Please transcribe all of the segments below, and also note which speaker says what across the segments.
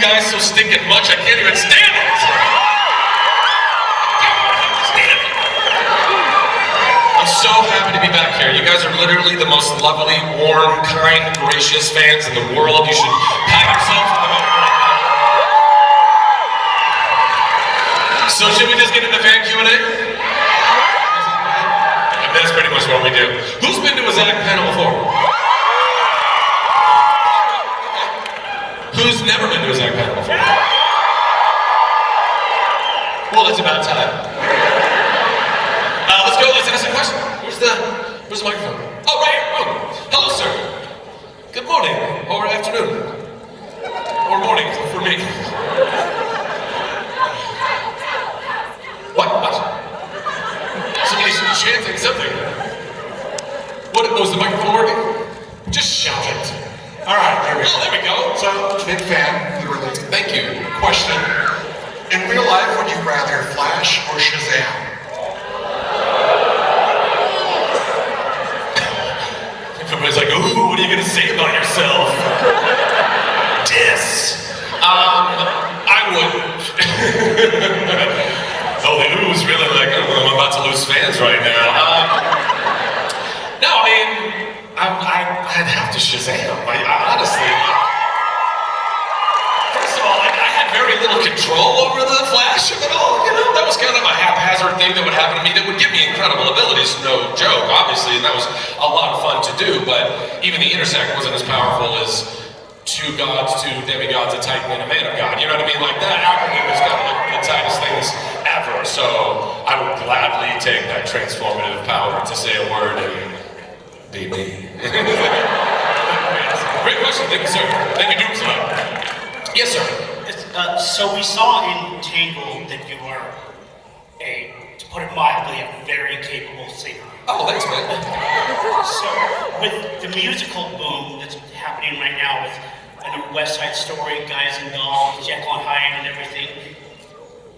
Speaker 1: guys so stinking much, I can't even stand it. I'm so happy to be back here. You guys are literally the most lovely, warm, kind, gracious fans in the world. You should pat yourselves on the back right now. So should we just get into fan Q&A? That's pretty much what we do. Who's been to a Zach panel before? Who's never been to a Zach panel before? Well, it's about time. Let's go, let's ask a question. Where's the microphone? Oh, right here. Oh, hello, sir. Good morning, or afternoon. Or morning, for me. What? Somebody's chanting something. What, was the microphone working? Just shout it.
Speaker 2: All right, there we go.
Speaker 1: Oh, there we go.
Speaker 2: So, big fan, literally.
Speaker 1: Thank you.
Speaker 2: Question. In real life, would you rather Flash or Shazam?
Speaker 1: Everybody's like, ooh, what are you gonna say about yourself? Diss. I wouldn't. Oh, the ooh's really like, I'm about to lose fans right now. No, I mean, I'd have to Shazam. I honestly, first of all, I had very little control over the Flash of it all, you know? That was kind of a haphazard thing that would happen to me that would give me incredible abilities, no joke, obviously, and that was a lot of fun to do, but even the intersect wasn't as powerful as two gods, two demigods, a titan, and a man of God. You know what I mean? Like that acronym is kind of the tightest things ever. So I would gladly take that transformative power to say a word and be me. Great question. Thank you, sir. Thank you, Doomsday. Yes, sir.
Speaker 3: So we saw in Tangled that you were to put it mildly, a very capable singer.
Speaker 1: Oh, thanks, man.
Speaker 3: So with the musical boom that's happening right now with West Side Story, Guys and Dolls, Jekyll and Hyde and everything,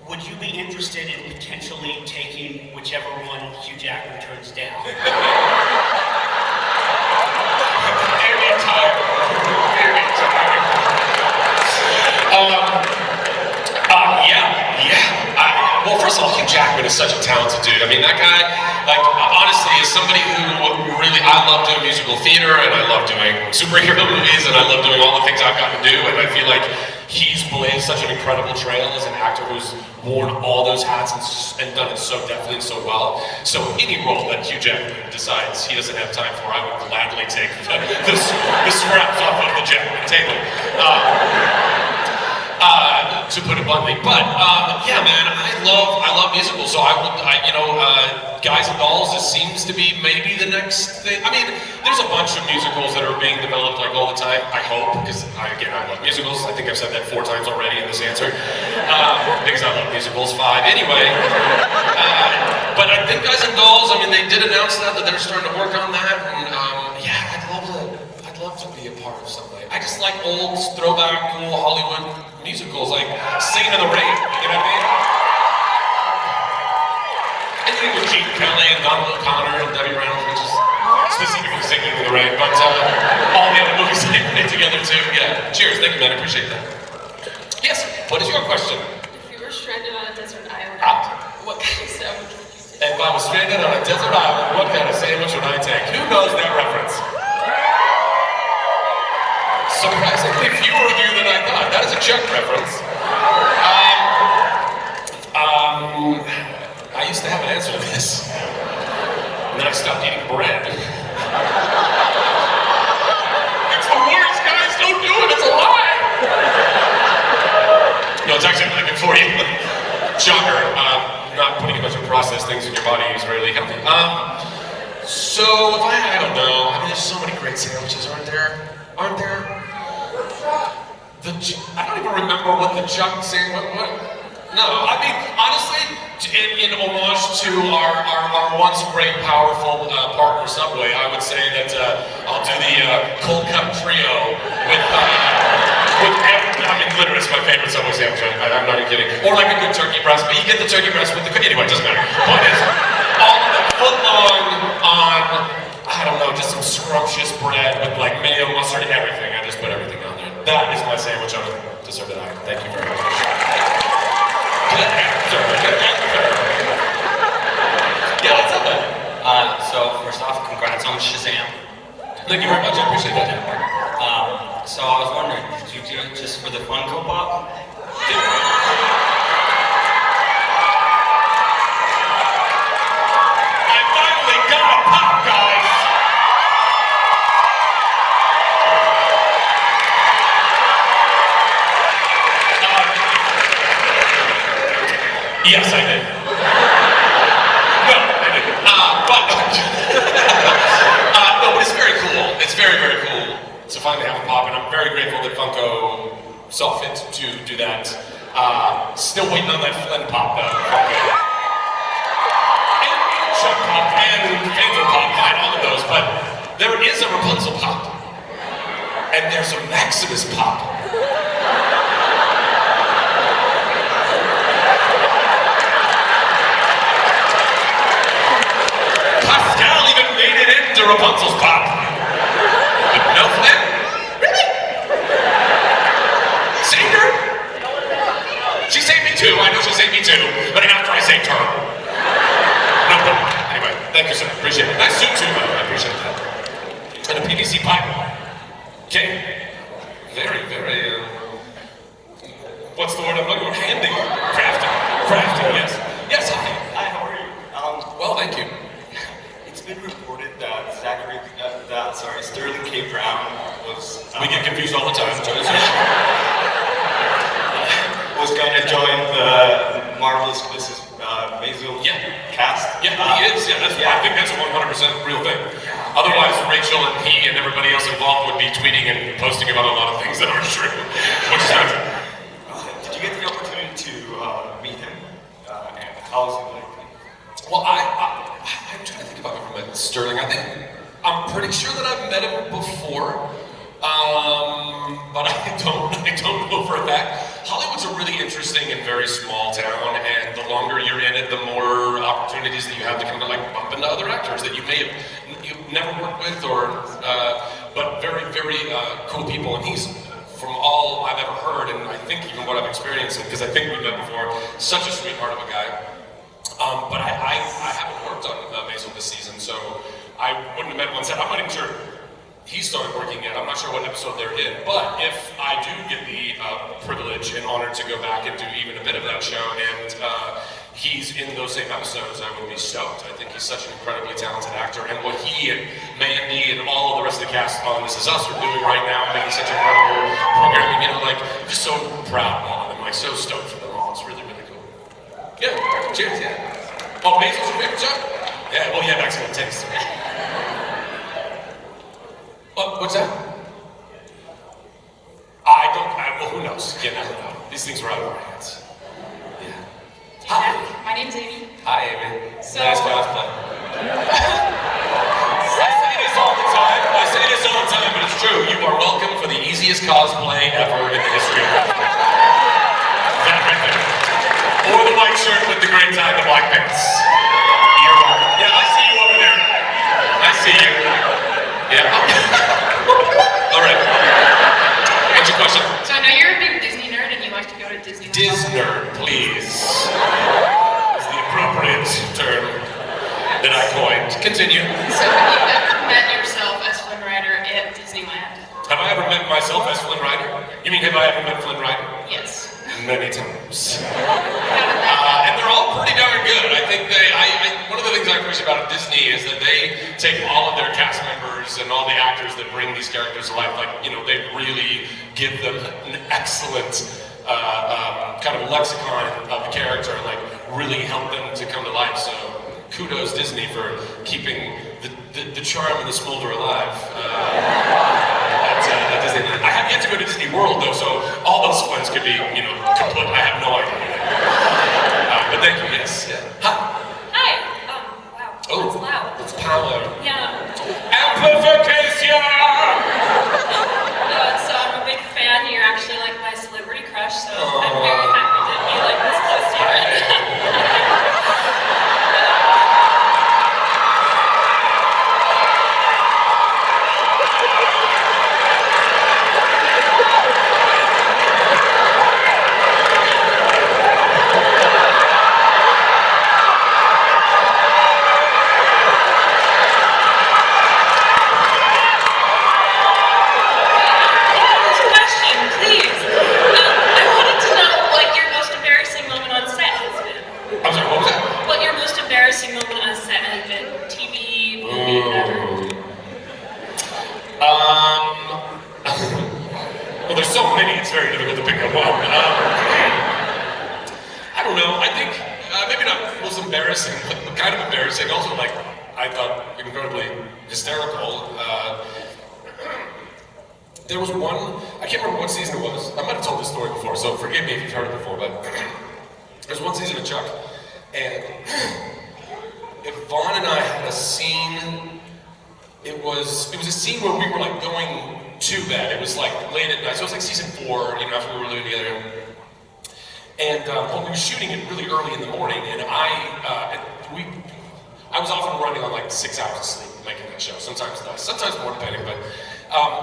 Speaker 3: would you be interested in potentially taking whichever one Hugh Jackman turns down?
Speaker 1: Very tired. Very tired. Yeah. Well, first of all, Hugh Jackman is such a talented dude. I mean, that guy, like, honestly, is somebody who really, I love doing musical theater, and I love doing superhero movies, and I love doing all the things I've gotten to do, and I feel like he's blazed such an incredible trail as an actor who's worn all those hats and done it so deftly and so well. So any role that Hugh Jackman decides he doesn't have time for, I would gladly take the scraps off of the Jackman table. To put it bluntly, but yeah, man, I love musicals. So Guys and Dolls seems to be maybe the next thing. I mean, there's a bunch of musicals that are being developed like all the time. I hope, because I love musicals. I think I've said that 4 times already in this answer. Because I love musicals. 5 anyway. But I think Guys and Dolls. I mean, they did announce that they're starting to work on that, and yeah, I'd love to be a part of something. I just like old throwback, cool Hollywood musicals, like Singing in the Rain, you know what I mean? And then with Gene Kelly and Donald O'Connor and Debbie Reynolds, which is specifically Singing in the Rain, but all the other movies they put together too. Yeah, cheers, thank you, man, I appreciate that. Yes, what is your question?
Speaker 4: If you were stranded on a desert island, what kind of sandwich would you take?
Speaker 1: If I was stranded on a desert island, what kind of sandwich would I take? Who knows that reference? Surprisingly fewer of you than I thought. That is a Chuck reference. I used to have an answer to this. And then I stopped eating bread. It's the worst, guys! Don't do it! It's a lie! No, it's actually really good for you. Shocker. Not putting a bunch of processed things in your body is really healthy. So, if I don't know. I mean, there's so many great sandwiches, aren't there? Aren't there? I don't even remember what the Chuck sandwich. No, I mean, honestly, in homage to our once great, powerful partner Subway, I would say that I'll do the cold cut trio with literally it's my favorite Subway sandwich. I'm not even kidding. Or like a good turkey breast, but you get the turkey breast with the anyway, it doesn't matter. Point is, all of the foot long on, I don't know, just some scrumptious bread with like mayo, mustard, everything. I just put everything on there. That is my sandwich on a so did I. Thank you very much. Good answer. Good answer. Yeah, what's up, man?
Speaker 5: So first off, congrats on Shazam.
Speaker 1: Thank you very much. I appreciate that.
Speaker 5: So I was wondering, did you do it just for the Funko Pop?
Speaker 1: I finally got a pop, guys. Yes, I did. No, I didn't. No, but it's very cool. It's very, very cool to finally have a pop, and I'm very grateful that Funko saw fit to do that. Still waiting on that Flynn pop, though. And Chuck pop and Tangled pop, fine, all of those, but there is a Rapunzel pop, and there's a Maximus pop. Pascal even made it into Rapunzel's pop. But no Flynn? Really? Saved her? She saved me too. I know she saved me too. But after I saved her. No problem. Anyway, thank you, sir. Appreciate it. Nice suit too, by the way. I appreciate that. And a PVC pipe. Okay. Very, very, what's the word I'm looking for? Handy. Crafty. Crafty, yes. Yes, hi.
Speaker 5: Hi, how are you?
Speaker 1: Well, thank you.
Speaker 5: It's been reported that Sterling K. Brown was
Speaker 1: We get confused all the time.
Speaker 5: was going to join the Marvelous Mrs. Maisel cast.
Speaker 1: Yeah, he is. Yeah, I think that's a 100% real thing. Otherwise, Rachel and he and everybody else involved would be tweeting and posting about a lot of things that aren't true, which is nice.
Speaker 5: Did you get the opportunity to meet him? And how was he like?
Speaker 1: Well, I'm trying to think about if I met Sterling. I'm pretty sure that I've met him before, but I don't know for a fact. Hollywood's a really interesting and very small town, and the longer you're in it, the more opportunities that you have to kind of like bump into other actors that you've never worked with, but very, very cool people. And he's, from all I've ever heard, and I think even what I've experienced, because I think we've met before, such a sweetheart of a guy. But I haven't worked on Maisel this season, so I wouldn't have met one set. I'm not even sure he started working yet. I'm not sure what episode they're in. But if I do get the privilege and honor to go back and do even a bit of that show, and he's in those same episodes, I would be stoked. I think he's such an incredibly talented actor, and what he and Mandy and all of the rest of the cast on This Is Us are doing right now, making such incredible programming, I'm just so proud of them. I'm so stoked for them all. It's really, really cool. Yeah, cheers, yeah. Oh, Maisel's your favorite show? Yeah, well, you have excellent taste. What's that? Well, who knows? You never know. These things are out of our hands. Yeah.
Speaker 4: Hi. My name's Amy.
Speaker 1: Hi, Amy.
Speaker 4: So-
Speaker 1: Nice cosplay. I say this all the time, but it's true. You are welcome for the easiest cosplay ever in the history of cosplay. That right there. Or the white shirt with the green tie and the black pants. You're welcome. Yeah, I see you over there. I see you. Yeah. All right. What's your question?
Speaker 4: So I know you're a big Disney nerd and you like to go to Disney.
Speaker 1: Disnerd, please. Is the appropriate term that I coined. Continue.
Speaker 4: So have you ever met yourself as Flynn Rider at Disneyland?
Speaker 1: Have I ever met myself as Flynn Rider? You mean have I ever met Flynn Rider?
Speaker 4: Yes.
Speaker 1: Many times.
Speaker 4: How did that
Speaker 1: And they're all pretty darn good. I think one of the things I appreciate about Disney is that they take all of their cast members and all the actors that bring these characters to life, they really give them an excellent kind of lexicon of the character and really help them to come to life. So kudos Disney for keeping the charm and the smolder alive. At Disney. I have yet to go to Disney World though, so all those funds could be, kaput. I have no idea. But thank you, yes. Yeah. Hi.
Speaker 4: Hi. Wow.
Speaker 1: Oh,
Speaker 4: That's loud.
Speaker 1: it's power.
Speaker 4: Yeah.
Speaker 1: Amplification!
Speaker 4: So I'm a big fan. You're actually like my celebrity crush, so I'm very happy to be like this close to you.
Speaker 1: it's very difficult to pick up on. I don't know. I think maybe not most embarrassing, but kind of embarrassing. Also, like I thought incredibly hysterical. There was one. I can't remember what season it was. I might have told this story before, so forgive me if you've heard it before. But there's one season of Chuck, and Yvonne and I had a scene. It was a scene where we were like going to bed. It was like late at night, so it was like season 4. You know, after we were living together. And we were shooting it really early in the morning, and I was often running on like 6 hours of sleep making that show. Sometimes less, sometimes more, depending. But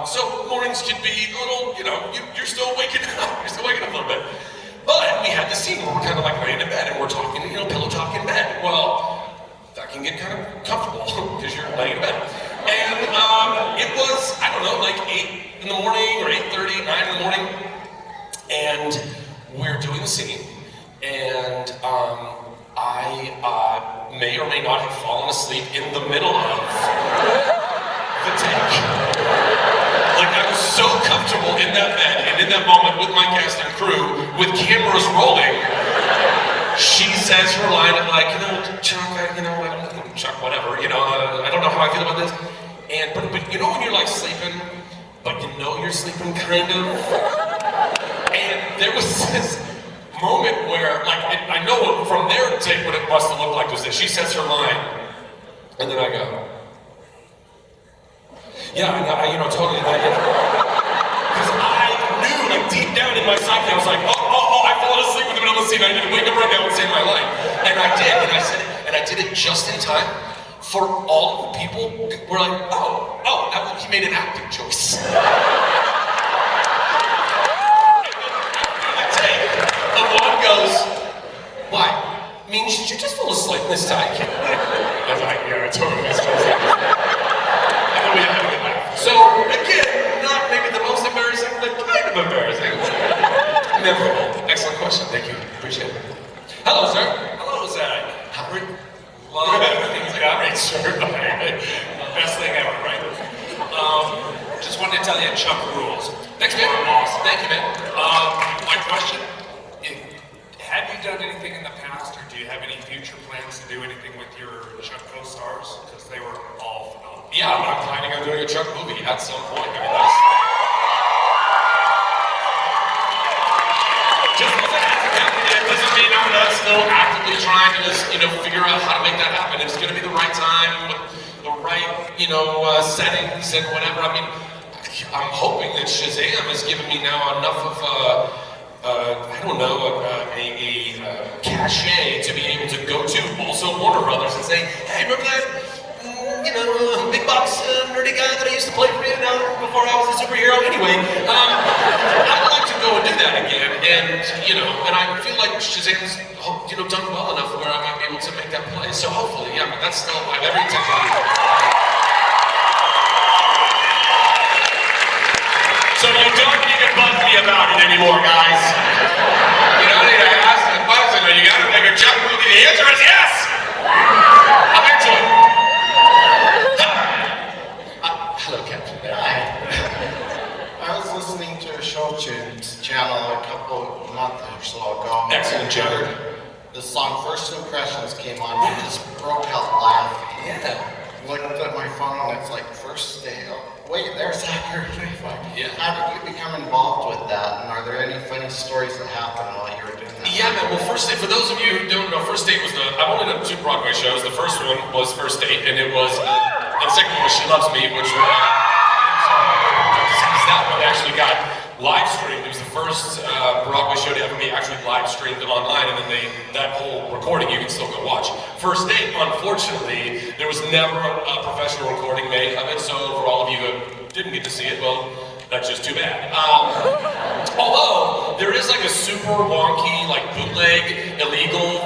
Speaker 1: so mornings can be a little, you know, you're still waking up. You're still waking up a little bit. But we had this scene where we're kind of like laying in bed and we're talking, you know, pillow talk in bed. Well, that can get kind of comfortable because you're laying in bed. And it was, I don't know, like 8 in the morning or 8:30, 9 in the morning, and we're doing the scene, and I may or may not have fallen asleep in the middle of the take. Like I was so comfortable in that bed and in that moment with my cast and crew, with cameras rolling. She says her line of like, you know, Chuck, Chuck, whatever, you know, I don't know how I feel about this. And but you know when you're like sleeping, but you know you're sleeping kind of. And there was this moment where, like, I know from their take what it must have looked like was that she says her line, and then I go, yeah, and I you know, totally, because I knew, like, deep down in my psyche, I was like, oh, I've fallen asleep in the middle of the scene, I need to wake up right now and say my line. And I did, and I said it, and I did it just in time for all of the people who were like, oh, he made an acting choice. Yvonne goes, why? I mean, did you just fall asleep this time? I was like, yeah, I totally missed it. And then we had a good laugh. So, again, not maybe the most embarrassing, but kind of embarrassing. Memorable. Excellent question. Thank you. Appreciate it. Hello, sir.
Speaker 6: Hello, Zach.
Speaker 1: Howard.
Speaker 6: Love everything's got
Speaker 1: Great, sir.
Speaker 6: best thing ever, right? Just wanted to tell you, Chuck rules.
Speaker 1: Thanks, man.
Speaker 6: Awesome.
Speaker 1: Thank you, man.
Speaker 6: My question, have you done anything in the past, or do you have any future plans to do anything with your Chuck co-stars? Because they were all phenomenal.
Speaker 1: Yeah, I'm planning on doing a Chuck movie at some point. I mean, that's... Just because it hasn't happened yet doesn't mean I'm not still actively trying to just, you know, figure out how to make that happen. It's going to be the right time, with the right, you know, settings and whatever. I mean, I'm hoping that Shazam has given me now enough of I don't know, a cachet to be able to go to also Warner Brothers and say, hey, remember that, you know, big box nerdy guy that I used to play for you now before I was a superhero? Anyway, I'd like to go and do that again, and, you know, and I feel like Shazam's, you know, done well enough where I might be able to make that play. So hopefully, yeah, but that's still, I have every intention to do that. So you don't need to bug me about it anymore, guys. You don't need to ask the question, are you gonna make a Chuck movie? The answer is yes! I'm into it. Hello, Captain.
Speaker 7: I was listening to a show channel a month or so ago.
Speaker 1: Excellent, Jared.
Speaker 7: The song First Impressions came on, and just broke out laughing.
Speaker 1: Yeah.
Speaker 7: Looked at my phone and it's like first day. Wait, there's Zachary Levi.
Speaker 1: Yeah.
Speaker 7: How did you become involved with that? And are there any funny stories that happened while you were doing that?
Speaker 1: Yeah, man. Well, First Date, for those of you who don't know, First Date was I've only done 2 Broadway shows. The first one was First Date, and it was, and the second one was She Loves Me, which was, that one actually got live streamed. It was the first Broadway show to ever be actually live streamed online, and then that whole recording you can still go watch. First Date, unfortunately, there was never a professional recording made of it, so for all of you who didn't get to see it, well, that's just too bad. Although, there is like a super wonky, like bootleg, illegal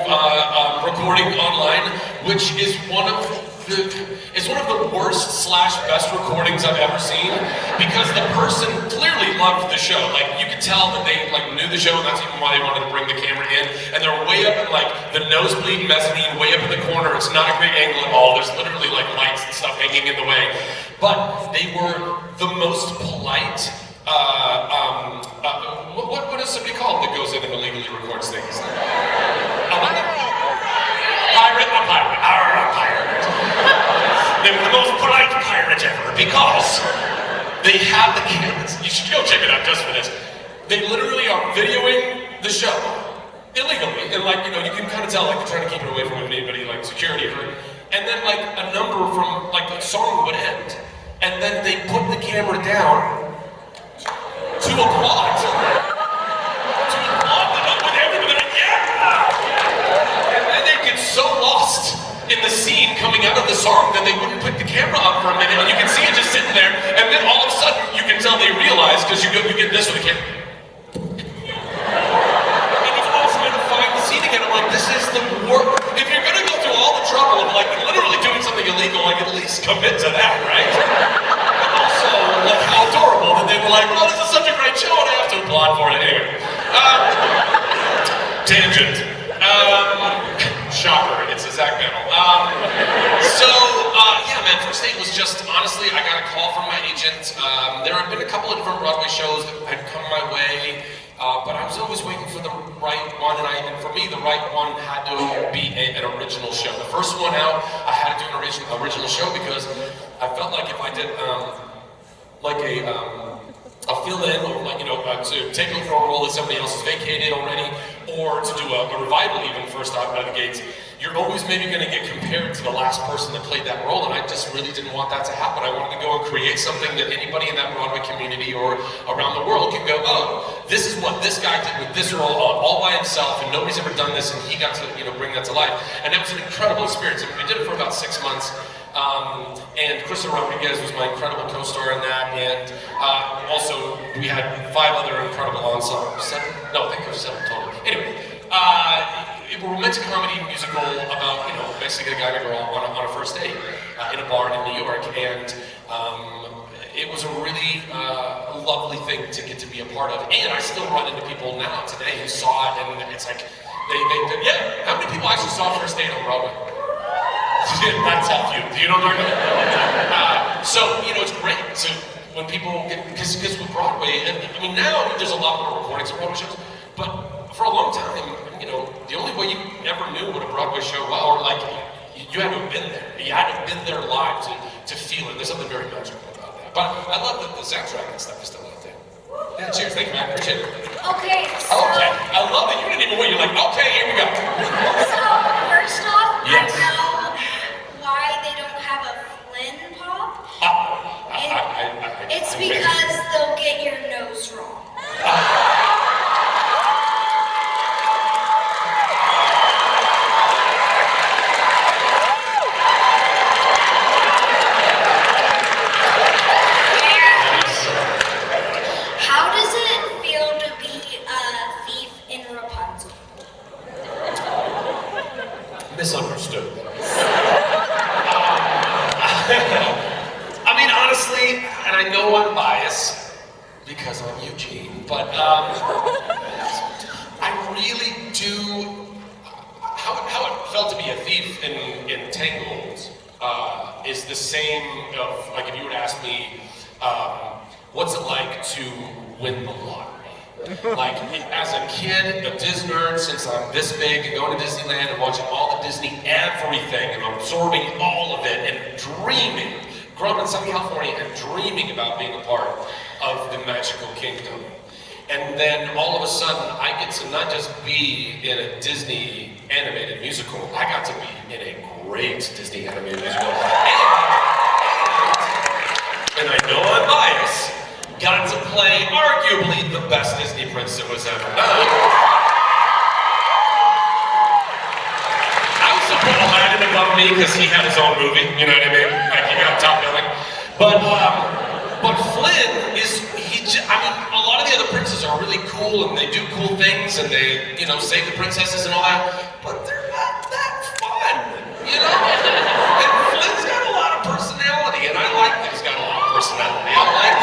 Speaker 1: recording online, which is one of the worst / best recordings I've ever seen, because the person clearly loved the show. Like, you could tell that they like knew the show, and that's even why they wanted to bring the camera in. And they're way up in like the nosebleed mezzanine, way up in the corner. It's not a great angle at all. There's literally like lights and stuff hanging in the way. But they were the most polite, what is somebody called that goes in and illegally records things? A what? Pirate? A pirate. A pirate. They were the most polite pirate ever because they have the cameras. You should go check it out just for this. They literally are videoing the show illegally, and like, you know, you can kind of tell like they're trying to keep it away from anybody like security or, and then like a number from like the song would end, and then they put the camera down to applaud. To applaud with everybody, like, yeah! And then they get so lost in the scene coming out of the song that they wouldn't put the camera up for a minute, and you can see it just sitting there, and then all of a sudden you can tell they realize because you get this with the camera. This is the work. If you're gonna go through all the trouble of like literally doing something illegal, like at least commit to that, right? But also, like how adorable that they were like, "Oh, this is such a great show, and I have to applaud for it." Anyway, tangent. Shocker, it's a Zach panel. Yeah, man. First date was just honestly, I got a call from my agent. There had been a couple of different Broadway shows that had come my way. But I was always waiting for the right one, and for me, the right one had to be an original show. The first one out, I had to do an original show because I felt like if I did like a fill-in, or like, you know, to take over a role that somebody else has vacated already, or to do a revival even first out of the gates, you're always maybe going to get compared to the last person that played that role, and I just really didn't want that to happen. I wanted to go and create something that anybody in that Broadway community or around the world can go, oh, this is what this guy did with this role all by himself, and nobody's ever done this, and he got to, you know, bring that to life. And that was an incredible experience. I mean, we did it for about 6 months. And Krista Rodriguez was my incredible co-star in that, and also we had 5 other incredible ensembles. 7? No, I think it was 7 total. Anyway, a romantic comedy musical about, you know, basically a guy and a girl on a first date in a bar in New York, and it was a really lovely thing to get to be a part of. And I still run into people now today who saw it, and it's like yeah. How many people actually saw First Date on Broadway? That's a few. Do you know what I'm talking about? So, you know, it's great to when people get, because with Broadway, and I mean now there's a lot more recordings of Broadway shows, but for a long time, you know, the only way you ever knew what a Broadway show was, or like you had to have been there. You had to have been there live to feel it. There's something very magical about that. But I love that the Zach Dragon stuff is still out there. Yeah, cheers. Thank you, man. Appreciate it.
Speaker 8: Okay, so...
Speaker 1: Okay. I love that you didn't even wait. You're like, okay, here we go.
Speaker 8: So, first off,
Speaker 1: yes.
Speaker 8: I know why they don't have a Flynn pop. It's because they'll get your nose wrong. How does it feel to be a thief in Rapunzel?
Speaker 1: Misunderstood. I mean, honestly, and I know I'm biased because I'm Eugene, but I really do. How it felt to be a thief in Tangled is the same of, like, if you were to ask me, what's it like to win the lottery? Like, as a kid, a Disney nerd, since I'm this big, and going to Disneyland and watching all the Disney everything, and absorbing all of it, and dreaming, growing up in Southern California, and dreaming about being a part of the magical kingdom. And then all of a sudden, I get to not just be in a Disney animated musical, I got to be in a great Disney animated musical. And I know I'm biased, got to play arguably the best Disney prince that was ever done. I also put Aladdin above me because he had his own movie, you know what I mean? Like, he got top billing. But Flynn is, I mean, a lot of the other princes are really cool and they do cool things and they, you know, save the princesses and all that, but they're not that fun, you know? And Flynn's got a lot of personality, and I like that he's got a lot of personality. I like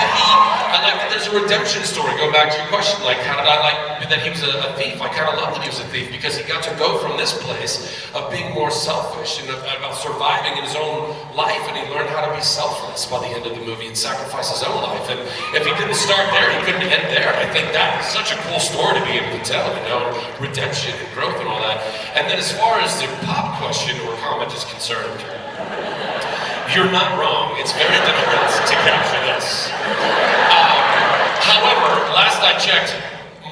Speaker 1: like there's a redemption story. Going back to your question, like how did I like that he was a thief? I kind of love that he was a thief because he got to go from this place of being more selfish and about surviving in his own life, and he learned how to be selfless by the end of the movie and sacrifice his own life. And if he didn't start there, he couldn't end there. I think that is such a cool story to be able to tell, you know, redemption and growth and all that. And then as far as the pop question or comment is concerned, you're not wrong. It's very difficult to capture this. However, last I checked,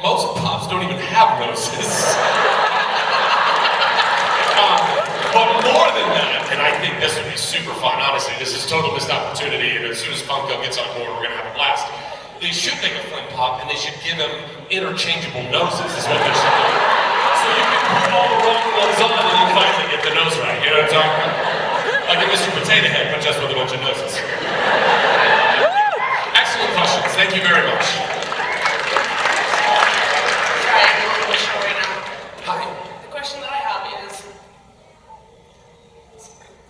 Speaker 1: most pops don't even have noses. But more than that, and I think this would be super fun, honestly, this is total missed opportunity, and as soon as Funko gets on board, we're gonna have a blast. They should make a Flynn pop, and they should give him interchangeable noses, is what they should do. So you can put all the wrong ones on, and you finally get the nose right, you know what I'm talking about? Like a Mr. Potato Head, but just with a bunch of noses. Excellent questions. Thank you very much.
Speaker 9: Sorry, I'm on the show right now.
Speaker 1: Hi.
Speaker 9: The question that I have is,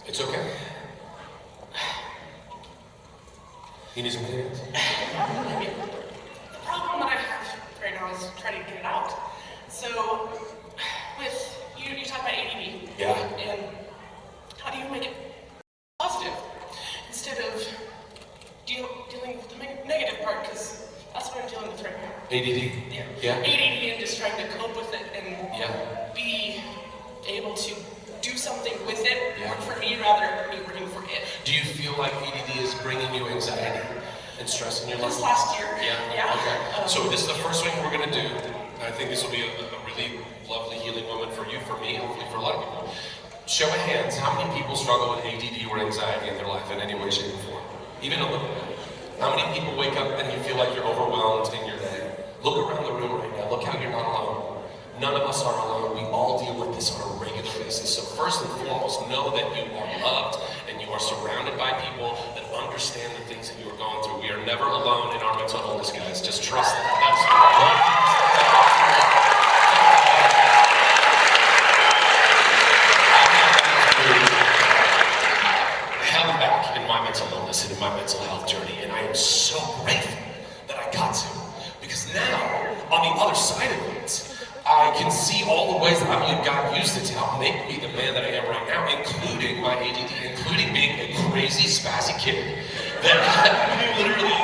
Speaker 1: It's okay. You need some hands.
Speaker 9: the problem that I have right now is trying to get it out. So, with you talk about ADD.
Speaker 1: Yeah.
Speaker 9: And how do you make it positive instead of dealing with the negative part? Because that's what I'm dealing with right now.
Speaker 1: ADD? Yeah.
Speaker 9: ADD and just trying to cope with it and
Speaker 1: Yeah.
Speaker 9: be able to do something with it,
Speaker 1: Yeah.
Speaker 9: work for me rather than me working for it.
Speaker 1: Do you feel like ADD is bringing you anxiety and stress in your life?
Speaker 9: This last year.
Speaker 1: Yeah? Okay. So this is the first thing we're going to do. I think this will be a really lovely healing moment for you, for me, hopefully for a lot of people. Show of hands, how many people struggle with ADD or anxiety in their life in any way, shape, or form? Even a little bit. How many people wake up and you feel like you're overwhelmed in your day? Look around the room right now. Look how you're not alone. None of us are alone. We all deal with this on a regular basis. So first and foremost, know that you are loved and you are surrounded by people that understand the things that you are going through. We are never alone in our mental illness, guys. Just trust that. That's held back in my mental illness and in my mental health journey, and I am so grateful that I got to. Because now, on the other side of it, I can see all the ways that I believe God used it to help make me the man that I am right now, including my ADD, including being a crazy, spazzy kid that literally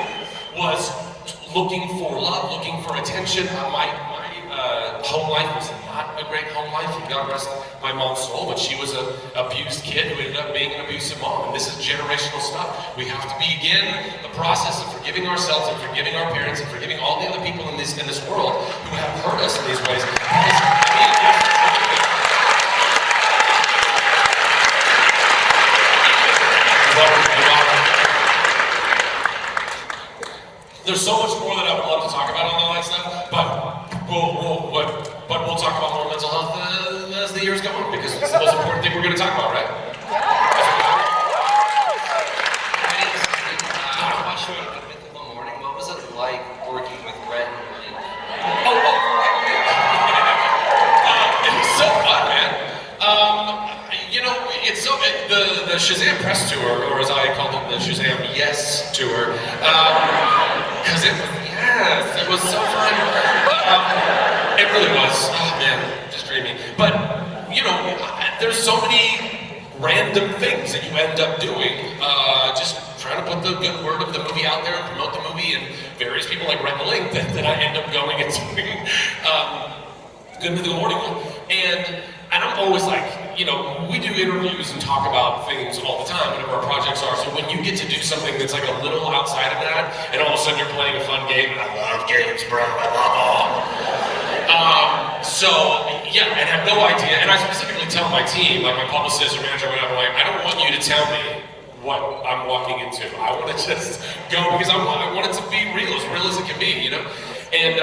Speaker 1: was looking for love, looking for attention. My home life was not a great home life, and God rest my mom's soul, but she was an abused kid who ended up being an abusive mom, and this is generational stuff. We have to begin the process of forgiving ourselves and forgiving our parents and forgiving all the other people in this world who have hurt us in these ways. There's so much more that I would love to talk about on all that stuff, but we'll talk about more mental health as the years go on, because it's the most important thing we're going to talk about, right?
Speaker 10: Question in the morning. What was it like working with Brett and Flynn?
Speaker 1: It was so fun, man. You know, it's so the Shazam press tour, or as I called it, the Shazam Yes tour, because it was so fun. It really was. Oh man, just dreamy. But you know, there's so many random things that you end up doing, just trying to put the good word of the movie out there and promote the movie, and various people like Red Link that I end up going and doing Good Morning one. And I'm always like, you know, we do interviews and talk about things all the time, whatever our projects are. So when you get to do something that's like a little outside of that, and all of a sudden you're playing a fun game, and I love games, bro, I love them. So yeah, and have no idea. And I specifically tell my team, like my publicist or manager, or whatever, like, I don't want you to tell me what I'm walking into. I want to just go because I want it to be real as it can be, you know. And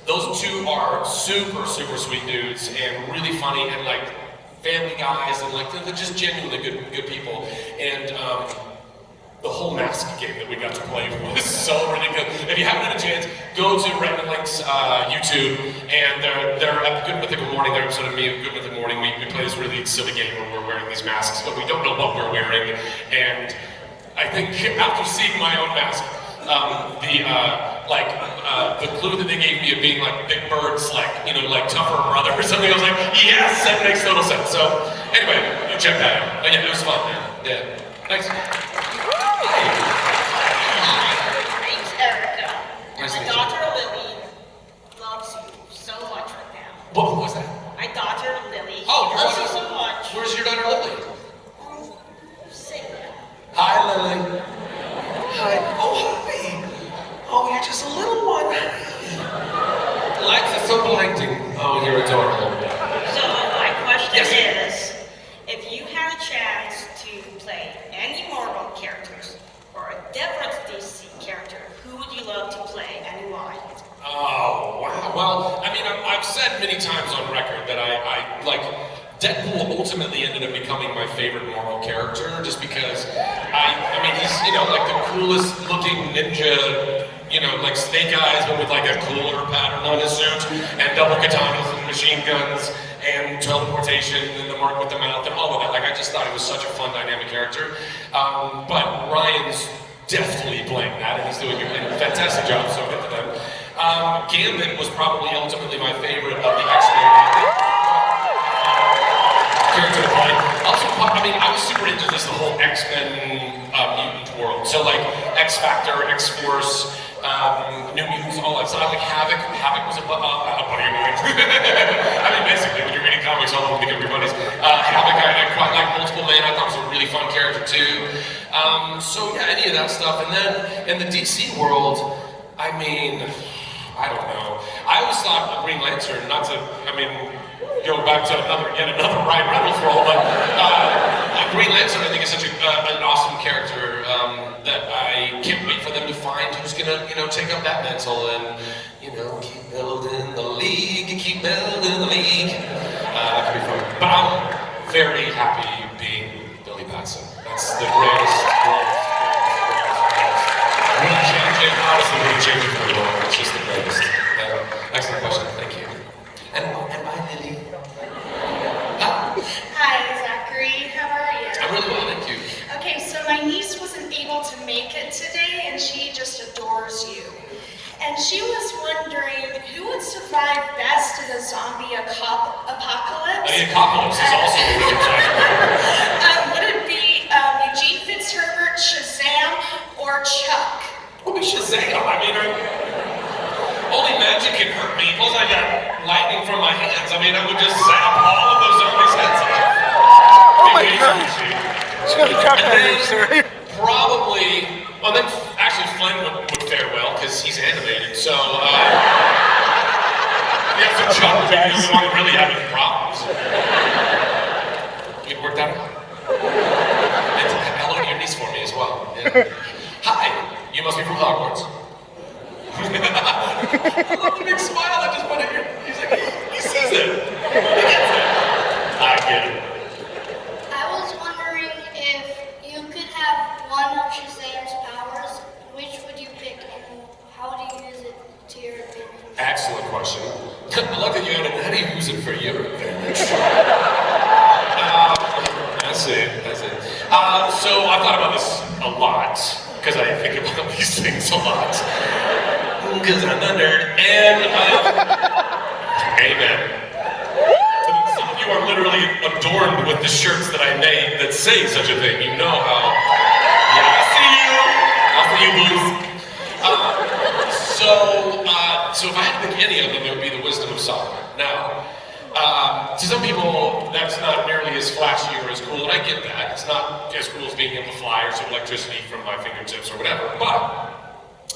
Speaker 1: those two are super, super sweet dudes and really funny and like family guys and like they're just genuinely good people. And the whole mask game that we got to play was so ridiculous. If you haven't had a chance, go to Red Link's YouTube and they're at Good Mythical Morning, their episode of me of Good Mythical Morning, we play this really silly game where we're wearing these masks, but we don't know what we're wearing. And I think after seeing my own mask, The clue that they gave me of being like Big Bird's like tougher brother or something. I was like, yes, that makes total sense. So anyway, you check that out. But yeah, it was fun, man. Yeah. Thanks.
Speaker 11: Name's Erica.
Speaker 1: Nice to
Speaker 11: My
Speaker 1: meet you.
Speaker 11: daughter Lily loves you so much right now.
Speaker 1: What was that?
Speaker 11: My daughter Lily
Speaker 1: Oh, your
Speaker 11: loves you
Speaker 1: daughter.
Speaker 11: so much.
Speaker 1: Where's your daughter Lily?
Speaker 11: Sing.
Speaker 1: Hi, Lily. Hi. Oh, hi. Oh, you're just a little one. Life is so blinding. Oh, you're adorable.
Speaker 11: So my question
Speaker 1: Yes.
Speaker 11: is, if you had a chance to play any Marvel characters or a different DC character, who would you love to play and why?
Speaker 1: Oh, wow. Well, I mean, I've said many times on record that I like Deadpool ultimately ended up becoming my favorite Marvel character just because I mean, he's, like the coolest looking ninja, like Snake Eyes, but with like a cooler pattern on his suit, and double katanas and machine guns, and teleportation, and the mark with the mouth, and all of that. Like, I just thought it was such a fun, dynamic character. But Ryan's deftly playing that, and he's doing a fantastic job, so good to them. Gambit was probably ultimately my favorite of the X-Men character to play. Also, I mean, I was super into the whole X-Men mutant world. So like X-Factor, X-Force, New Mutants, all that. So I like Havoc. Havoc was a buddy of mine. I mean, basically, when you're reading comics, all of them become your buddies. Havoc, I quite like Multiple Man. I thought was a really fun character too. So yeah, any of that stuff. And then in the DC world, I mean, I don't know. I always thought of Green Lantern, not to, go back to yet another Ryan Reynolds role, but Green Lantern I think is such an awesome character that I can't wait for them to find who's gonna, take up that mantle and, keep building the league, keep building the league. That could be fun. But I'm very happy being Billy Batson. That's the greatest. Wouldn't change it, honestly, wouldn't change it for the world. It's just the greatest. Excellent question, thank you. And bye, Lily.
Speaker 12: Hi, Zachary. How are you?
Speaker 1: I'm really well, thank you.
Speaker 12: Okay, so my niece wasn't able to make it today, and she just adores you. And she was wondering who would survive best in a zombie apocalypse.
Speaker 1: The apocalypse is also a really time.
Speaker 12: Would it be Eugene Fitzherbert, Shazam, or Chuck?
Speaker 1: What would be Shazam? Only magic can hurt me. Plus, I got lightning from my hands. I would just zap all of those zombies' heads off.
Speaker 13: Oh my God! It's gonna be Chuck sorry.
Speaker 1: Probably. Well, then actually Flynn would fare well because he's animated. So, yeah, so Chuck would be the only one really having problems. We'd work that out. And hello to your niece for me as well. Yeah. Hi, you must be from Hogwarts. I love the big smile I just put in here. He's like, he sees it. He gets it. I get it.
Speaker 8: I was wondering if you could have one of Shazam's powers, which would you pick and how do you use it to your advantage?
Speaker 1: Excellent question. I like that you added, how do you use it for your advantage? I see. So I've thought about this a lot, because I think about these things a lot. Because I'm a nerd, and amen. Some of you are literally adorned with the shirts that I made that say such a thing. You know how. Yeah, I see you, boys. So if I had to pick any of them, it would be the Wisdom of Solomon. Now, to some people, that's not nearly as flashy or as cool, and I get that. It's not as cool as being able to fly or some electricity from my fingertips or whatever, but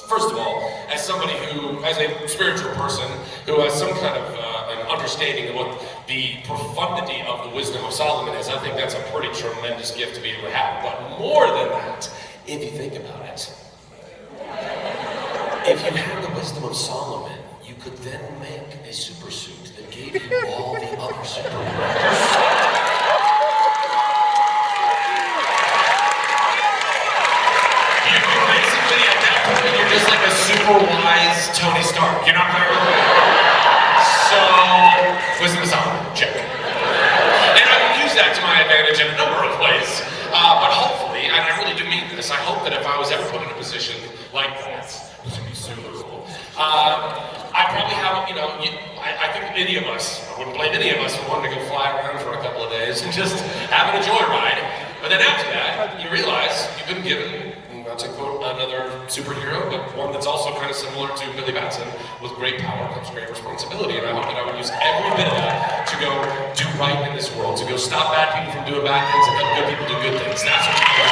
Speaker 1: first of all, as somebody who, as a spiritual person, who has some kind of an understanding of what the profundity of the Wisdom of Solomon is, I think that's a pretty tremendous gift to be able to have. But more than that, if you think about it, if you had the Wisdom of Solomon, you could then make a super suit that gave you all the other superpowers. You're just like a super wise Tony Stark, you're not very So, Wisdom of Solomon, check. And I can use that to my advantage in a number of ways. But hopefully, and I really do mean this, I hope hope that if I was ever put in a position like that, which would be super cool, I probably have, I think any of us, I wouldn't blame any of us for wanting to go fly around for a couple of days and just having a joyride. But then after that, you realize you've been given, not to quote another superhero, but one that's also kind of similar to Billy Batson, with great power comes great responsibility. And I hope that I would use every bit of that to go do right in this world, to go stop bad people from doing bad things and help good people do good things. That's what you do.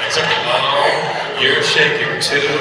Speaker 1: It's okay. Oh, you're shaking too.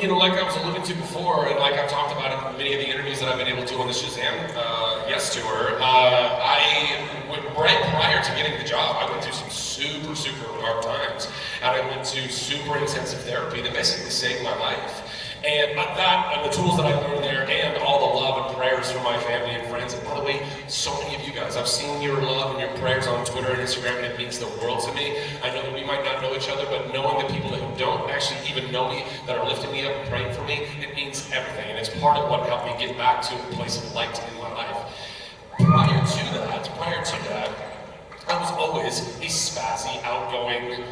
Speaker 1: Like I was alluding to before, and like I've talked about in many of the interviews that I've been able to on the Shazam Yes Tour, right prior to getting the job, I went through some super hard times, and I went to super intensive therapy that basically saved my life. And that, and the tools that I learned there, and all the love and prayers from my family and friends, and by the way, so many of you guys, I've seen your love and your prayers on Twitter and Instagram, and it means the world to me. I know that we might not know each other, but knowing the people that don't actually even know me, that are lifting me up and praying for me, it means everything, and it's part of what helped me get back to a place of light in my life. Prior to that, I was always a spazzy, outgoing,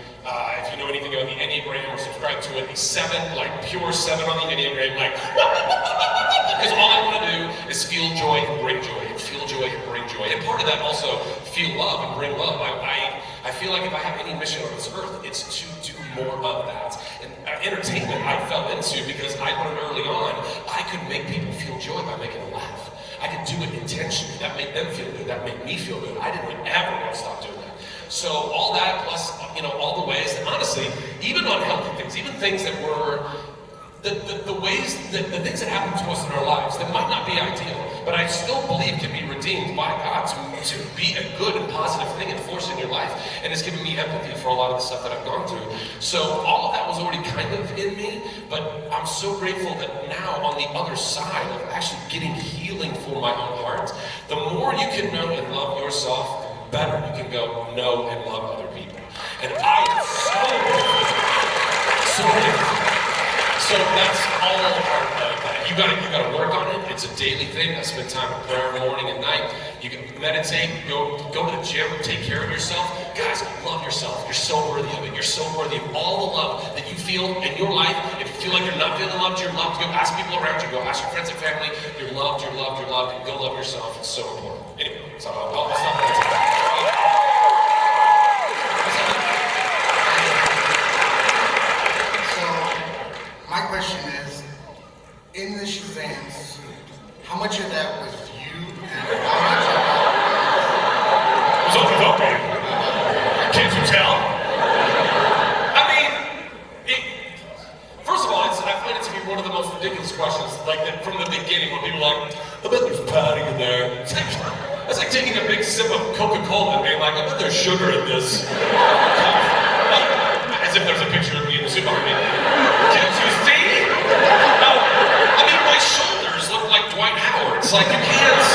Speaker 1: if you know anything about the Enneagram or subscribe to it, a 7, like pure 7 on the Enneagram, like, because all I want to do is feel joy and bring joy, and feel joy and bring joy. And part of that also, feel love and bring love. I feel like if I have any mission on this earth, it's to do more of that. And entertainment I fell into because I learned early on, I could make people feel joy by making them laugh. I could do it intentionally. That made them feel good. That made me feel good. I didn't ever want to stop doing that. So all that plus, all the ways, and honestly, even unhealthy things, even things that were, the ways, the things that happen to us in our lives that might not be ideal, but I still believe can be redeemed by God to be a good and positive thing and force in your life. And it's given me empathy for a lot of the stuff that I've gone through. So all of that was already kind of in me, but I'm so grateful that now on the other side of actually getting healing for my own heart, the more you can know and love yourself, the better you can go know and love other people. And I am so grateful. So that's all part of that. You gotta work on it. It's a daily thing. I spend time in prayer morning and night. You can meditate, go to the gym, take care of yourself. Guys, love yourself. You're so worthy of it. You're so worthy of all the love that you feel in your life. If you feel like you're not feeling loved, you're loved. Go ask people around you. Go ask your friends and family. You're loved, you're loved, you're loved. And go love yourself. It's so important. Anyway, so I'll stop there.
Speaker 7: My question is, in the Shazams, how much of that was you and how much of that
Speaker 1: was okay. Can't you tell? I mean, first of all, I find it to be one of the most ridiculous questions, like that from the beginning when people are like, I bet there's padding in there. It's like taking a big sip of Coca-Cola and being like, I bet there's sugar in this. As if there's a picture of me in the supermarket. Can't you see? No. I mean, my shoulders look like Dwight Howard. It's like you can't.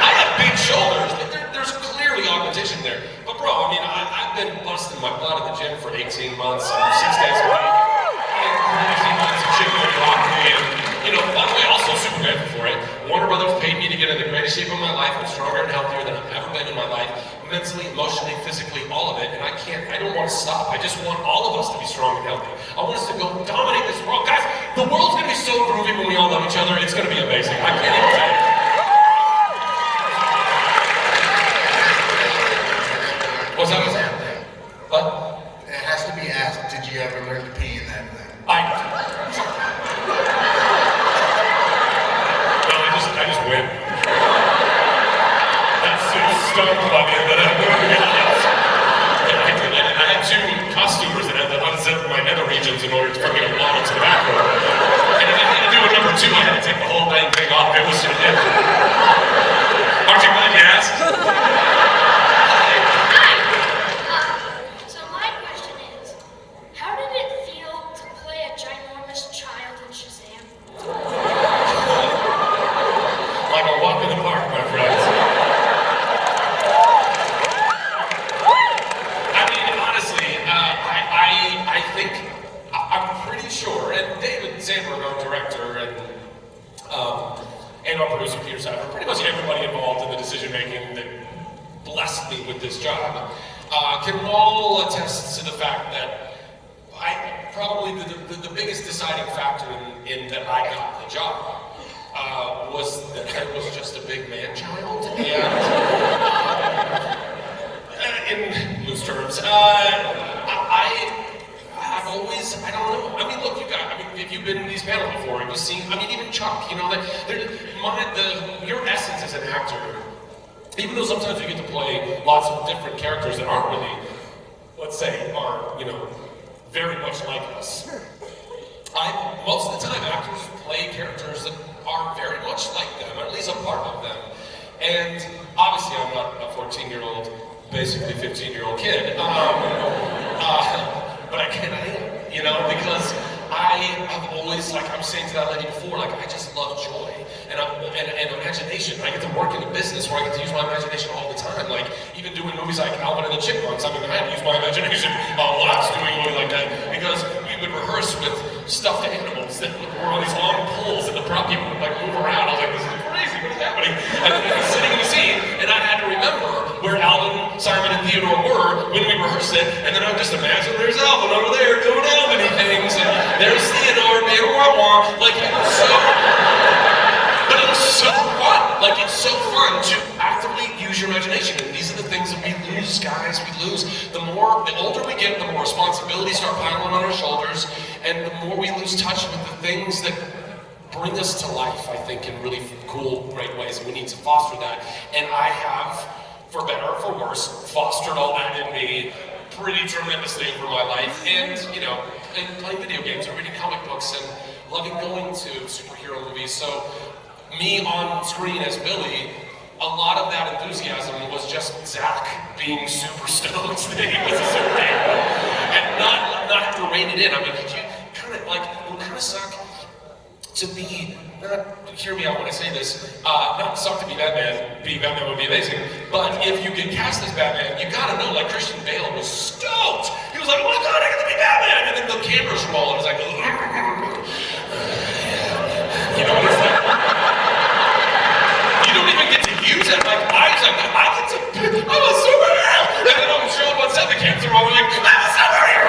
Speaker 1: I have big shoulders, but there's clearly augmentation there. But bro, I mean, I've been busting my butt at the gym for 18 months, 6 days a week. 18 months of chicken and broccoli, and by the way, also super grateful for it. Warner Brothers paid me to get in the greatest shape of my life. I'm stronger and healthier than I've ever been in my life. mentally, emotionally, physically, all of it, and I don't want to stop. I just want all of us to be strong and healthy. I want us to go dominate this world. Guys, the world's gonna be so groovy when we all love each other, it's gonna be amazing. I can't even tell you. What's that? What?
Speaker 7: It has to be asked, did you ever learn to pee in that thing?
Speaker 1: No, I just win. That's so stone clubbing that I had two costumers that had to unzip my nether regions in order for me to model to the back row. And if I had to do a number 2, I had to take the whole dang thing off. It was just it. Aren't you glad you asked?
Speaker 8: So my question is, how did it feel to play a ginormous child in Shazam?
Speaker 1: Like a walk in the park, my friends. I mean, honestly, I think, I'm pretty sure, and David Sandberg, our director, and our producer, Peter Seifer, pretty much everybody involved in the decision-making that blessed me with this job, can all attest to the fact that probably the biggest deciding factor in that I got the job was that I was just a big man child, and in loose terms, I've always, I don't know, I mean, look, if you've been in these panels before, have you seen, I mean, even Chuck, you know, your essence as an actor, even though sometimes you get to play lots of different characters that aren't really, let's say, are, you know, very much like us. Most of the time, actors play characters that are very much like them, or at least a part of them. And obviously, I'm not a 14-year-old, basically 15-year-old kid, but I am, you know, because I have always, like I'm saying to that lady before, like I just love joy and imagination. I get to work in a business where I get to use my imagination all the time. Like even doing movies like Alvin and the Chipmunks, I mean, I had to use my imagination a lot doing a movie like that because we would rehearse with stuffed animals that were on these long poles and the prop people would like move around. I was like, this is crazy, what is happening? And then I was sitting in the scene and I had to remember where Alvin, Simon, and Theodore were when we rehearsed it, and then I would just imagine there's Alvin over there doing Alvin-y things, and there's Theodore being wah-wah. Like it was so, but it was so fun. Like it's so fun to actively use your imagination, and these are the things that we lose, guys. We lose. The older we get, the more responsibilities start piling on our shoulders, and the more we lose touch with the things that bring us to life, I think, in really cool, great ways, and we need to foster that. And I have, for better or for worse, fostered all that in me pretty tremendously over my life. And, you know, and playing video games and reading comic books and loving going to superhero movies. So me on screen as Billy, a lot of that enthusiasm was just Zach being super stoked that he was a superhero and not have to rein it in. I mean, could you kind of like, it would kind of suck to be, hear me out when I say this, not suck to be Batman would be amazing, but if you get cast as Batman, you gotta know, like Christian Bale was stoked. He was like, oh my God, I get to be Batman! And then the cameras roll and it's like, you know what it's like? You don't even get to use it, like, I get to, I'm a superhero! And then I'm showing up on set, the cameras are rolling like, I'm a superhero!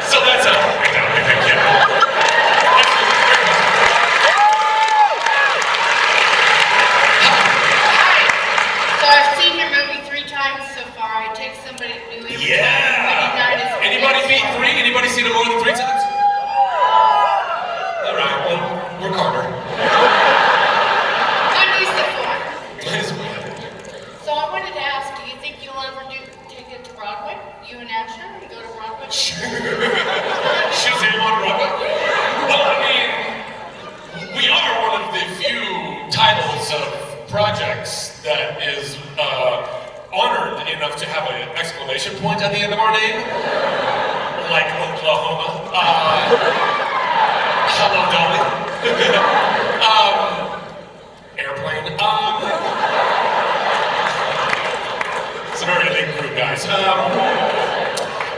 Speaker 1: So that's how I got my big kid.
Speaker 12: So I've seen your movie 3 times so far. It takes somebody new every time.
Speaker 1: Anybody beat 3? Anybody seen it more than 3 times? All right, well, we're Carter.
Speaker 12: I'm used to 4. So I wanted to ask, do you think you'll ever take it to Broadway? You and Asher, you go to Broadway?
Speaker 1: Shazam on Broadway? Well, I mean, we are one of the few titles of projects that is honored enough to have an exclamation point at the end of our name, like Oklahoma. Hello, Dolly. Airplane. It's a very elite group, guys.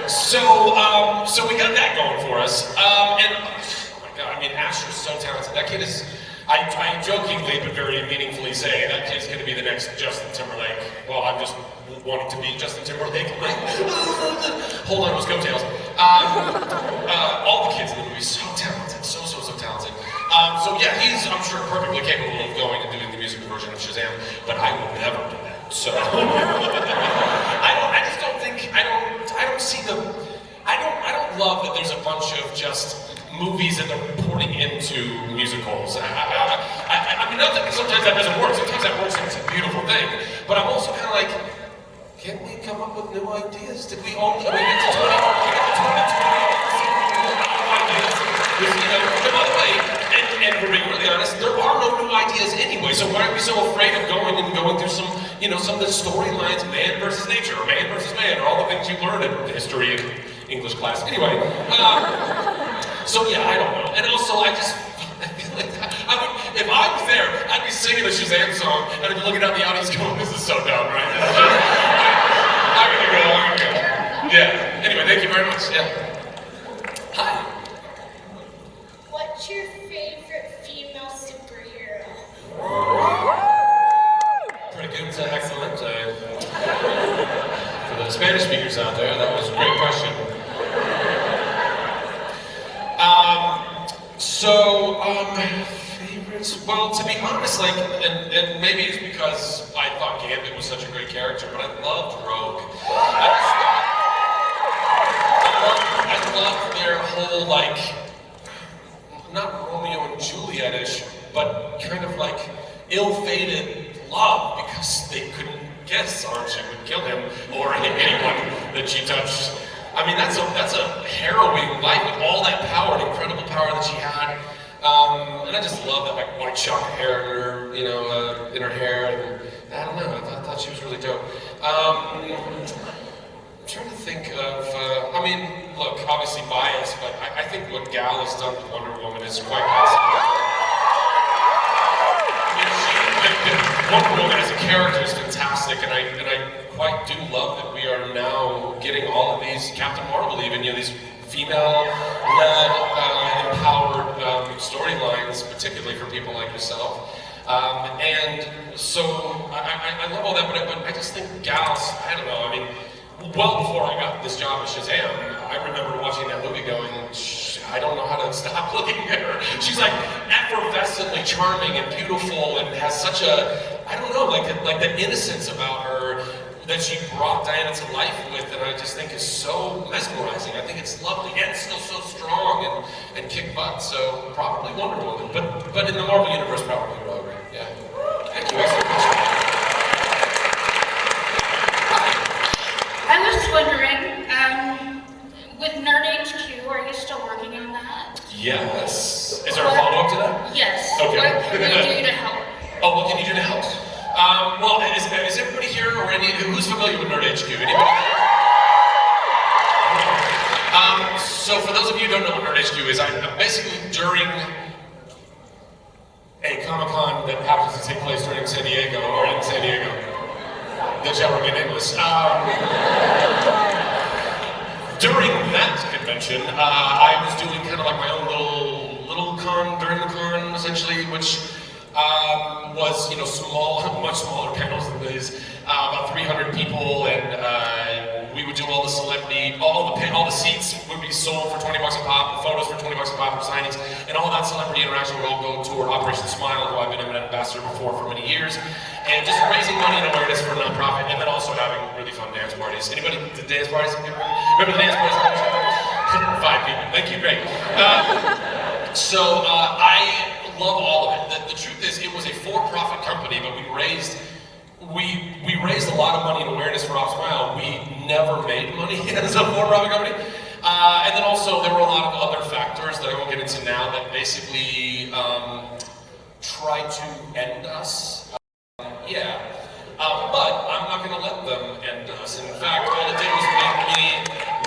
Speaker 1: So we got that going for us. And oh my God, I mean, Asher's so talented. That kid is I jokingly but very meaningfully say that kid's going to be the next Justin Timberlake. Well, I'm just wanting to be Justin Timberlake. Hold on to his coattails. All the kids in the movie so talented, so talented. So yeah, he's I'm sure perfectly capable of going and doing the musical version of Shazam, but I will never do that. So I just don't think I don't see the I don't love that there's a bunch of just movies that they're porting into musicals. I mean, not that sometimes that doesn't work. Sometimes that works and it's a beautiful thing. But I'm also kind of like, can't we come up with new ideas? Did we all? I mean, it's 2020. And by the way, and for being really honest, there are no new ideas anyway. So why are we so afraid of going through some of the storylines, man versus nature, or man versus man, or all the things you learn in history and English class. Anyway. So yeah, I don't know. And also, I feel like if I was there, I'd be singing the Shazam song, and I'd be looking out the audience going, this is so dumb, right? I'm gonna go. Yeah. Anyway, thank you very much. Yeah. Hi.
Speaker 8: What's your favorite female superhero?
Speaker 1: Pretty good, excellent. For the Spanish speakers out there, that was a great question. Favorites? Well, to be honest, and maybe it's because I thought Gambit was such a great character, but I loved Rogue. I loved their whole, not Romeo and Juliet-ish, but kind of ill-fated love, because they couldn't guess Archie would kill him, or anyone that she touched. I mean, that's a harrowing life with all that power, and incredible power that she had. And I just love that white shock hair in her, in her hair, and I don't know. I thought she was really dope. I'm trying to think of. I mean, look, obviously biased, but I think what Gal has done with Wonder Woman is quite awesome. Wonder Woman as a character is fantastic, and I quite do love that we are now getting all of these, Captain Marvel even, these female-led, empowered storylines, particularly for people like yourself. And so I love all that, but I just think gals, I don't know, I mean, well before I got this job at Shazam, I remember watching that movie going, I don't know how to stop looking at her. She's effervescently charming and beautiful and has such a, I don't know, like the innocence about her that she brought Diana to life with, and I just think is so mesmerizing. I think it's lovely and still so strong and kick butt. So probably Wonder Woman, but in the Marvel universe, probably Rogue. Yeah. Thank you. Excellent question.
Speaker 14: I was wondering, with Nerd HQ, are you still working on that?
Speaker 1: Yes. Is there a follow-up to that?
Speaker 14: Yes.
Speaker 1: Okay.
Speaker 14: What can we do to help?
Speaker 1: Oh, what can you do to help? Well, is everybody here or who's familiar with Nerd HQ? Anybody? So for those of you who don't know what Nerd HQ is, I'm basically during a Comic-Con that happens to take place during San Diego, or in San Diego, that shall remain nameless. During that convention, I was doing kind of like my own little con during the con, essentially, which was, small, much smaller panels than these, about 300 people, and we would do all the celebrity, all the seats would be sold for $20 a pop, photos for $20 a pop for signings, and all that celebrity interaction would all go toward Operation Smile, who I've been an ambassador before for many years, and just raising money and awareness for a nonprofit, and then also having really fun dance parties. Anybody did dance parties? Remember the dance parties? 5 people. Thank you. Great. So I love all of it. The truth is, it was a for-profit company, but we raised a lot of money and awareness for Op Smile. We never made money as a for-profit company. And then also there were a lot of other factors that I won't get into now that basically tried to end us. But I'm not going to let them end us. In fact, all it did was make me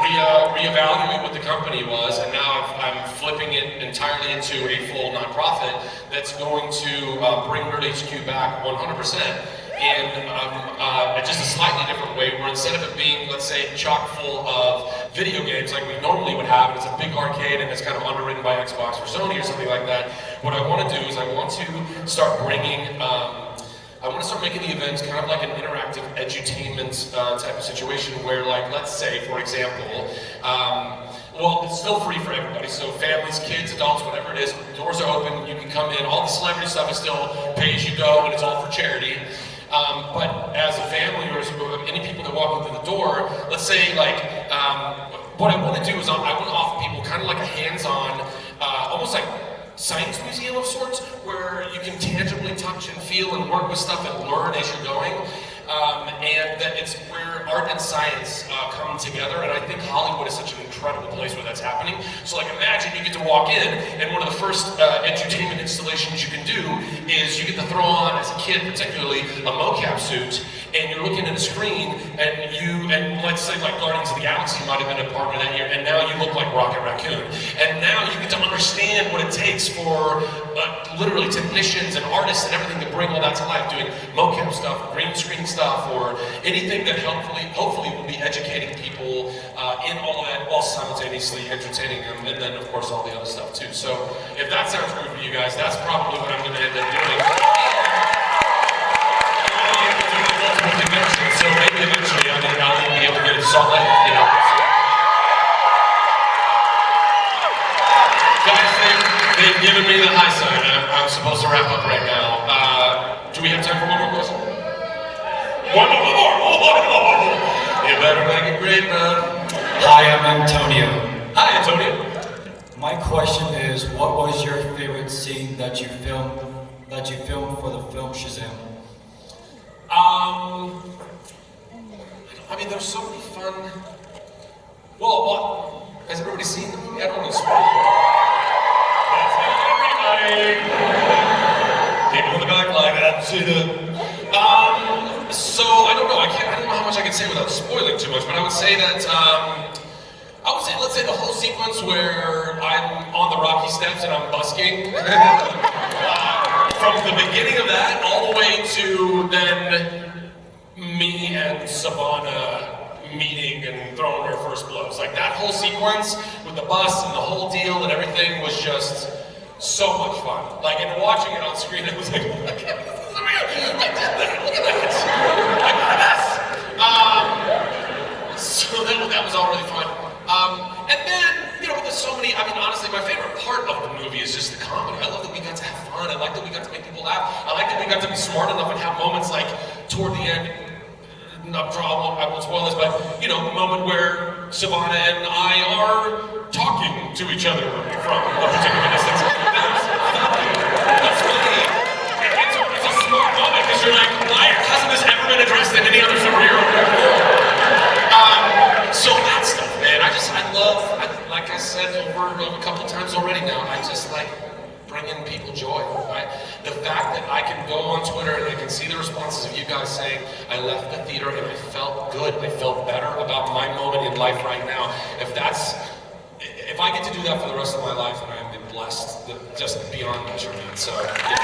Speaker 1: reevaluate what the company was, and now I'm flipping it entirely into a full nonprofit that's going to bring Nerd HQ back 100%. In just a slightly different way, where instead of it being, let's say, chock full of video games like we normally would have, and it's a big arcade and it's kind of underwritten by Xbox or Sony or something like that. What I want to do is I want to start bringing, I want to start making the events kind of like an interactive edutainment type of situation where, like, let's say, for example, well, it's still free for everybody, so families, kids, adults, whatever it is, doors are open, you can come in, all the celebrity stuff is still pay as you go, and it's all for charity. But as a family or as any people that walk into the door, let's say, like, what I want to do is I want to offer people kind of like a hands-on, almost like science museum of sorts, where you can tangibly touch and feel and work with stuff and learn as you're going. And that it's where art and science come together, and I think Hollywood is such an incredible place where that's happening. So, like, imagine you get to walk in, and one of the first edutainment installations you can do is you get to throw on, as a kid particularly, a mocap suit, and you're looking at a screen, and let's say like Guardians of the Galaxy might have been a partner that year, and now you look like Rocket Raccoon. And now you get to understand what it takes for literally technicians and artists and everything to bring all that to life, doing mocap stuff, green screen stuff, or anything that hopefully will be educating people in all of that while simultaneously entertaining them, and then of course all the other stuff too. So if that sounds good for you guys, that's probably what I'm going to end up doing. Convention, so maybe eventually I'll be able to get it to Salt Lake, you know. Guys, they've given me the high sign. I'm supposed to wrap up right now. Do we have time for one more question? One more! You better make it great, man.
Speaker 15: Hi, I'm Antonio.
Speaker 1: Hi, Antonio.
Speaker 15: My question is, what was your favorite scene that you filmed for the film Shazam?
Speaker 1: I mean, there's so many fun. Well, what? Has everybody seen the movie? I don't want to spoil it. That's everybody. People in the back like that. See the. So I don't know. I don't know how much I can say without spoiling too much. But I would say that. Let's say the whole sequence where I'm on the Rocky steps and I'm busking. From the beginning of that all the way to then me and Savannah meeting and throwing her first blows. Like, that whole sequence with the bus and the whole deal and everything was just so much fun. Like, and watching it on screen, it was like, I can't believe this is real. I did that. Look at that. I got this. So that was all really fun. And then, you know, there's so many, I mean, honestly, my favorite part of the movie is just the comedy. I love that we got to have fun. I like that we got to make people laugh. I like that we got to be smart enough and have moments like, toward the end, I won't spoil this, but, you know, the moment where Savannah and I are talking to each other from a particular distance. That's funny. It's a smart moment, because you're like, why hasn't this ever been addressed in any other superhero movie? So that stuff, man, like I said over a couple times already now, I just like bringing people joy. The fact that I can go on Twitter and I can see the responses of you guys saying, I left the theater and I felt good, I felt better about my moment in life right now. If I get to do that for the rest of my life, then I'm blessed, just beyond measure, man. So, yeah.